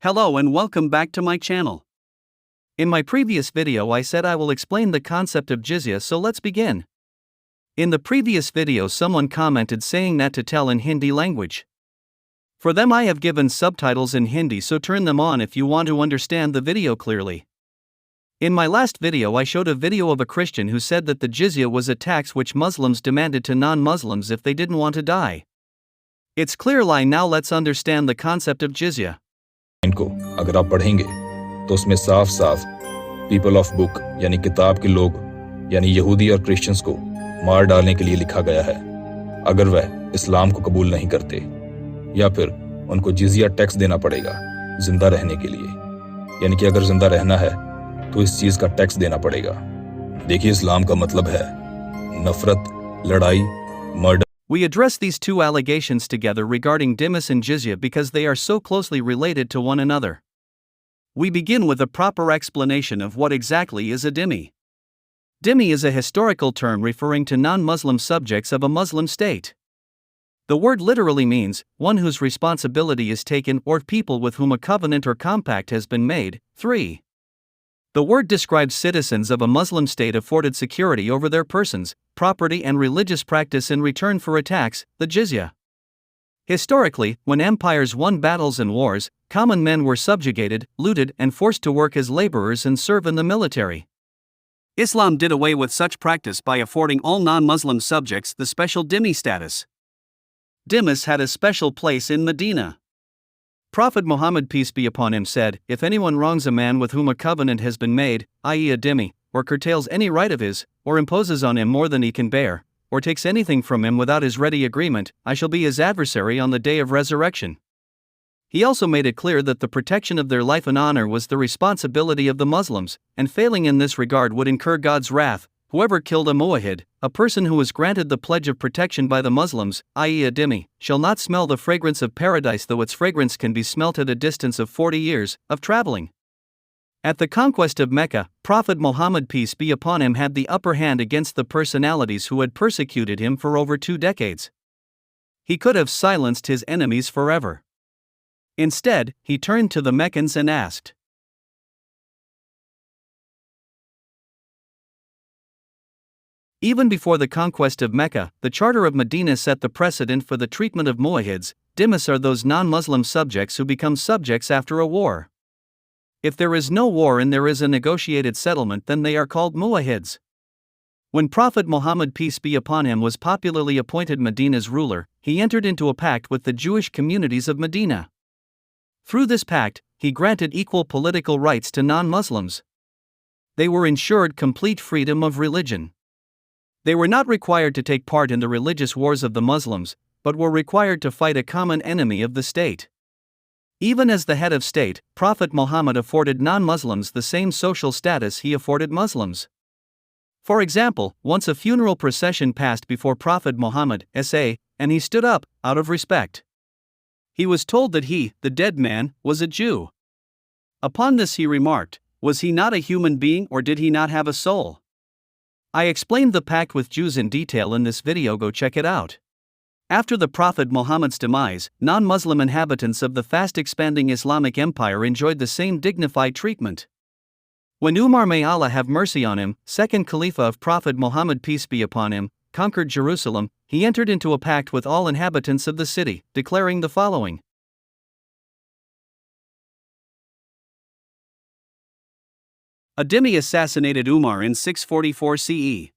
Hello and welcome back to my channel. In my previous video I said I will explain the concept of jizya, so let's begin. In the previous video someone commented saying that to tell in Hindi language. For them I have given subtitles in Hindi, so turn them on if you want to understand the video clearly. In my last video I showed a video of a Christian who said that the jizya was a tax which Muslims demanded to non-Muslims if they didn't want to die. It's clear lie. Now let's understand the concept of jizya. इनको अगर आप पढ़ेंगे तो उसमें साफ साफ people of book यानी किताब के लोग यानी यहूदी और क्रिश्चियंस को मार डालने के लिए लिखा गया है अगर वह इस्लाम को कबूल नहीं करते, या फिर उनको जिजिया टैक्स देना पड़ेगा जिंदा रहने के लिए, यानी कि अगर जिंदा रहना है तो इस चीज का टैक्स देना पड़ेगा। देखिए, इस्लाम का मतलब है नफरत, लड़ाई, murder. We address these two allegations together regarding dhimmi and jizya because they are so closely related to one another. We begin with a proper explanation of what exactly is a dhimmi. Dhimmi is a historical term referring to non-Muslim subjects of a Muslim state. The word literally means one whose responsibility is taken or people with whom a covenant or compact has been made. 3. The word describes citizens of a Muslim state afforded security over their persons, property and religious practice in return for a tax, the jizya. Historically, when empires won battles and wars, common men were subjugated, looted and forced to work as laborers and serve in the military. Islam did away with such practice by affording all non-Muslim subjects the special dhimmi status. Dhimmis had a special place in Medina. Prophet Muhammad, peace be upon him, said, "If anyone wrongs a man with whom a covenant has been made, i.e. a dhimmi, or curtails any right of his, or imposes on him more than he can bear, or takes anything from him without his ready agreement, I shall be his adversary on the day of resurrection." He also made it clear that the protection of their life and honor was the responsibility of the Muslims, and failing in this regard would incur God's wrath. Whoever killed a muwahhid, a person who was granted the pledge of protection by the Muslims, i.e. a dhimmi, shall not smell the fragrance of paradise, though its fragrance can be smelt at a distance of 40 years of traveling. At the conquest of Mecca, Prophet Muhammad, peace be upon him, had the upper hand against the personalities who had persecuted him for over 2 decades. He could have silenced his enemies forever. Instead, he turned to the Meccans and asked. Even before the conquest of Mecca, the Charter of Medina set the precedent for the treatment of muwahhids. Dhimmis are those non-Muslim subjects who become subjects after a war. If there is no war and there is a negotiated settlement, then they are called muwahhids. When Prophet Muhammad, peace be upon him, was popularly appointed Medina's ruler, he entered into a pact with the Jewish communities of Medina. Through this pact, he granted equal political rights to non-Muslims. They were ensured complete freedom of religion. They were not required to take part in the religious wars of the Muslims, but were required to fight a common enemy of the state. Even as the head of state, Prophet Muhammad afforded non-Muslims the same social status he afforded Muslims. For example, once a funeral procession passed before Prophet Muhammad, S.A., and he stood up, out of respect. He was told that he, the dead man, was a Jew. Upon this he remarked, "Was he not a human being, or did he not have a soul?" I explained the pact with Jews in detail in this video, go check it out. After the Prophet Muhammad's demise, non-Muslim inhabitants of the fast-expanding Islamic Empire enjoyed the same dignified treatment. When Umar, may Allah have mercy on him, second Khalifa of Prophet Muhammad, peace be upon him, conquered Jerusalem, he entered into a pact with all inhabitants of the city, declaring the following. A dhimmi assassinated Umar in 644 CE.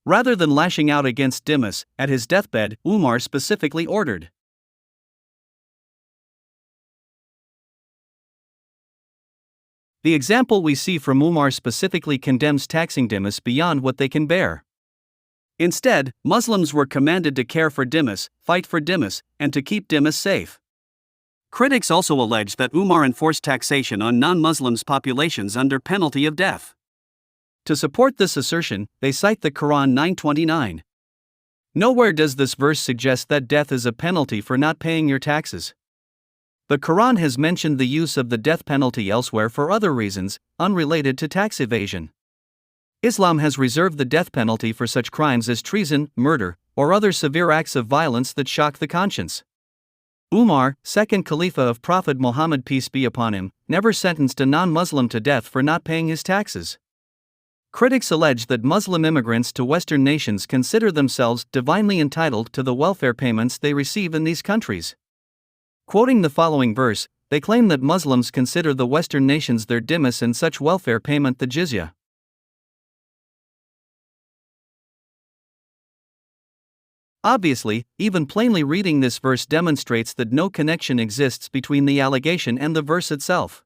Rather than lashing out against dhimmis, at his deathbed, Umar specifically ordered. The example we see from Umar specifically condemns taxing dhimmis beyond what they can bear. Instead, Muslims were commanded to care for dhimmis, fight for dhimmis, and to keep dhimmis safe. Critics also allege that Umar enforced taxation on non-Muslims' populations under penalty of death. To support this assertion, they cite the Qur'an 9:29. Nowhere does this verse suggest that death is a penalty for not paying your taxes. The Qur'an has mentioned the use of the death penalty elsewhere for other reasons, unrelated to tax evasion. Islam has reserved the death penalty for such crimes as treason, murder, or other severe acts of violence that shock the conscience. Umar, second Khalifa of Prophet Muhammad peace be upon him, never sentenced a non-Muslim to death for not paying his taxes. Critics allege that Muslim immigrants to Western nations consider themselves divinely entitled to the welfare payments they receive in these countries. Quoting the following verse, they claim that Muslims consider the Western nations their dhimmis and such welfare payment the jizya. Obviously, even plainly reading this verse demonstrates that no connection exists between the allegation and the verse itself.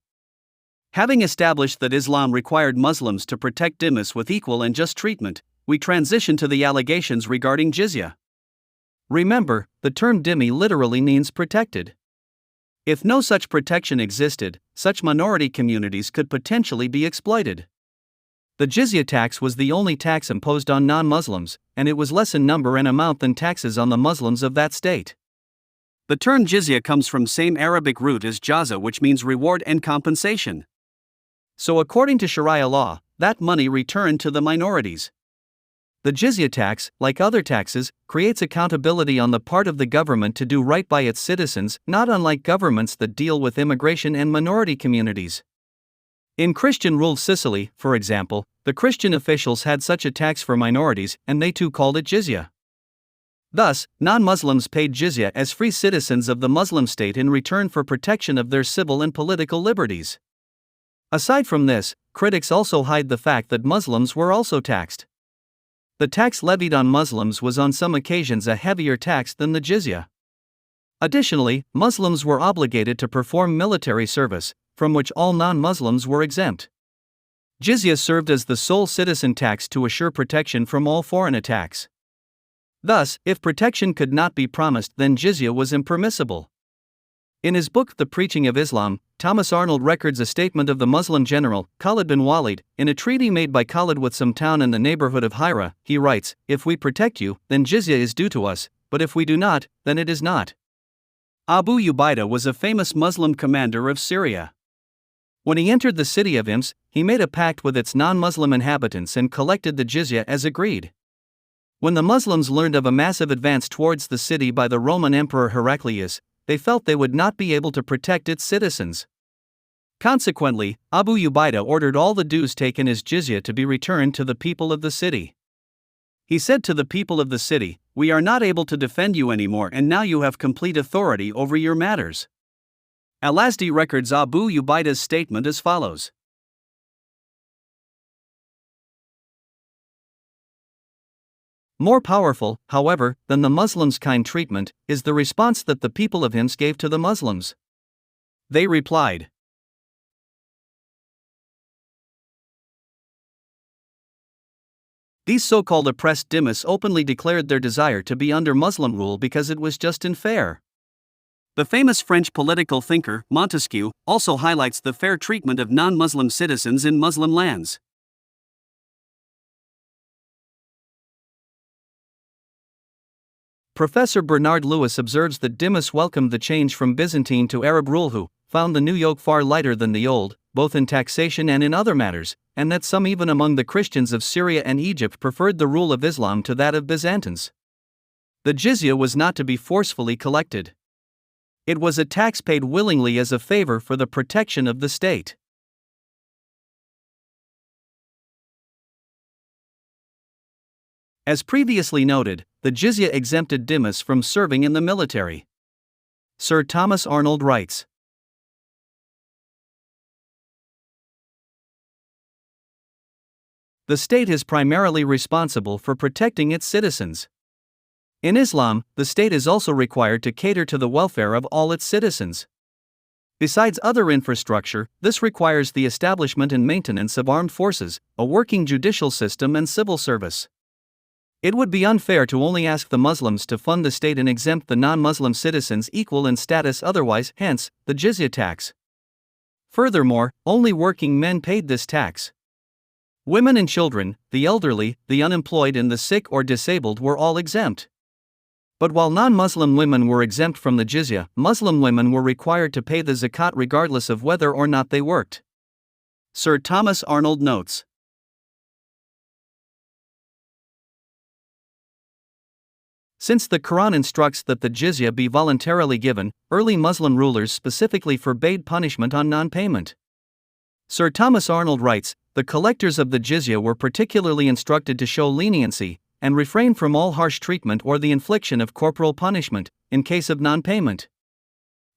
Having established that Islam required Muslims to protect dhimmis with equal and just treatment, we transition to the allegations regarding jizya. Remember, the term dhimmi literally means protected. If no such protection existed, such minority communities could potentially be exploited. The jizya tax was the only tax imposed on non-Muslims, and it was less in number and amount than taxes on the Muslims of that state. The term jizya comes from same Arabic root as jaza, which means reward and compensation. So according to Sharia law, that money returned to the minorities. The jizya tax, like other taxes, creates accountability on the part of the government to do right by its citizens, not unlike governments that deal with immigration and minority communities. In Christian-ruled Sicily, for example, the Christian officials had such a tax for minorities, and they too called it jizya. Thus, non-Muslims paid jizya as free citizens of the Muslim state in return for protection of their civil and political liberties. Aside from this, critics also hide the fact that Muslims were also taxed. The tax levied on Muslims was on some occasions a heavier tax than the jizya. Additionally, Muslims were obligated to perform military service, from which all non-Muslims were exempt. Jizya served as the sole citizen tax to assure protection from all foreign attacks. Thus, if protection could not be promised, then jizya was impermissible. In his book The Preaching of Islam, Thomas Arnold records a statement of the Muslim general, Khalid bin Walid, in a treaty made by Khalid with some town in the neighborhood of Hira. He writes, "If we protect you, then jizya is due to us, but if we do not, then it is not." Abu Ubaidah was a famous Muslim commander of Syria. When he entered the city of Hims, he made a pact with its non-Muslim inhabitants and collected the jizya as agreed. When the Muslims learned of a massive advance towards the city by the Roman Emperor Heraclius, they felt they would not be able to protect its citizens. Consequently, Abu Ubaidah ordered all the dues taken as jizya to be returned to the people of the city. He said to the people of the city, "We are not able to defend you anymore, and now you have complete authority over your matters." Al-Azdi records Abu Ubaidah's statement as follows. More powerful, however, than the Muslims' kind treatment, is the response that the people of Hims gave to the Muslims. They replied, "These so-called oppressed dhimmis openly declared their desire to be under Muslim rule because it was just and fair." The famous French political thinker, Montesquieu, also highlights the fair treatment of non-Muslim citizens in Muslim lands. Professor Bernard Lewis observes that dhimmis welcomed the change from Byzantine to Arab rule, who found the new yoke far lighter than the old, both in taxation and in other matters, and that some even among the Christians of Syria and Egypt preferred the rule of Islam to that of Byzantines. The jizya was not to be forcefully collected. It was a tax paid willingly as a favor for the protection of the state. As previously noted, the jizya exempted dhimmis from serving in the military. Sir Thomas Arnold writes, "The state is primarily responsible for protecting its citizens. In Islam, the state is also required to cater to the welfare of all its citizens. Besides other infrastructure, this requires the establishment and maintenance of armed forces, a working judicial system, and civil service. It would be unfair to only ask the Muslims to fund the state and exempt the non-Muslim citizens equal in status otherwise, hence, the jizya tax. Furthermore, only working men paid this tax. Women and children, the elderly, the unemployed, and the sick or disabled were all exempt. But while non-Muslim women were exempt from the jizya, Muslim women were required to pay the zakat regardless of whether or not they worked." Sir Thomas Arnold notes, Since the Quran instructs that the jizya be voluntarily given, early Muslim rulers specifically forbade punishment on non-payment. Sir Thomas Arnold writes, the collectors of the jizya were particularly instructed to show leniency, and refrain from all harsh treatment or the infliction of corporal punishment, in case of non-payment.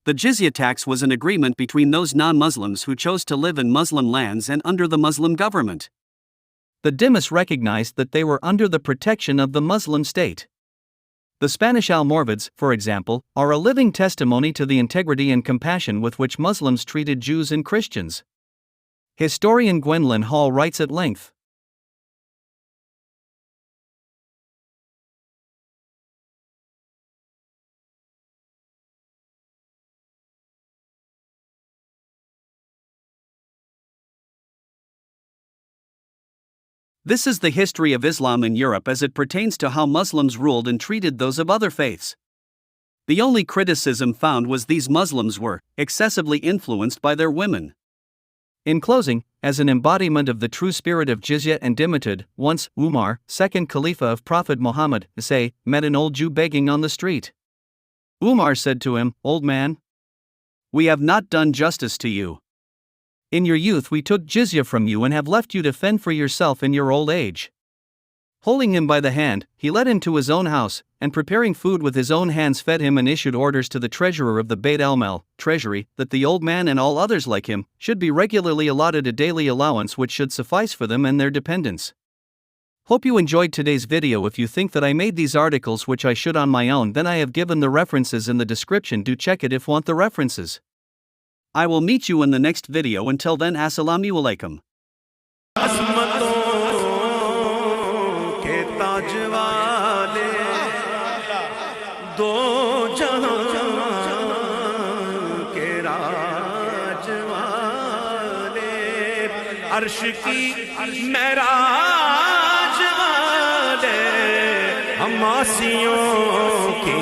The jizya tax was an agreement between those non-Muslims who chose to live in Muslim lands and under the Muslim government. The dhimmis recognized that they were under the protection of the Muslim state. The Spanish Almoravids, for example, are a living testimony to the integrity and compassion with which Muslims treated Jews and Christians. Historian Gwendolyn Hall writes at length. This is the history of Islam in Europe as it pertains to how Muslims ruled and treated those of other faiths. The only criticism found was these Muslims were excessively influenced by their women. In closing, as an embodiment of the true spirit of jizya and dhimmi, once Umar, second Khalifa of Prophet Muhammad, met an old Jew begging on the street. Umar said to him, "Old man, we have not done justice to you. In your youth we took jizya from you and have left you to fend for yourself in your old age." Holding him by the hand, he led him to his own house, and preparing food with his own hands fed him and issued orders to the treasurer of the Bayt al-Mal, treasury, that the old man and all others like him should be regularly allotted a daily allowance which should suffice for them and their dependents. Hope you enjoyed today's video. If you think that I made these articles which I should on my own, then I have given the references in the description. Do check it if want the references. I will meet you in the next video. Until then, Assalamu alaikum. अर्श की महराज वाले हम आसियों की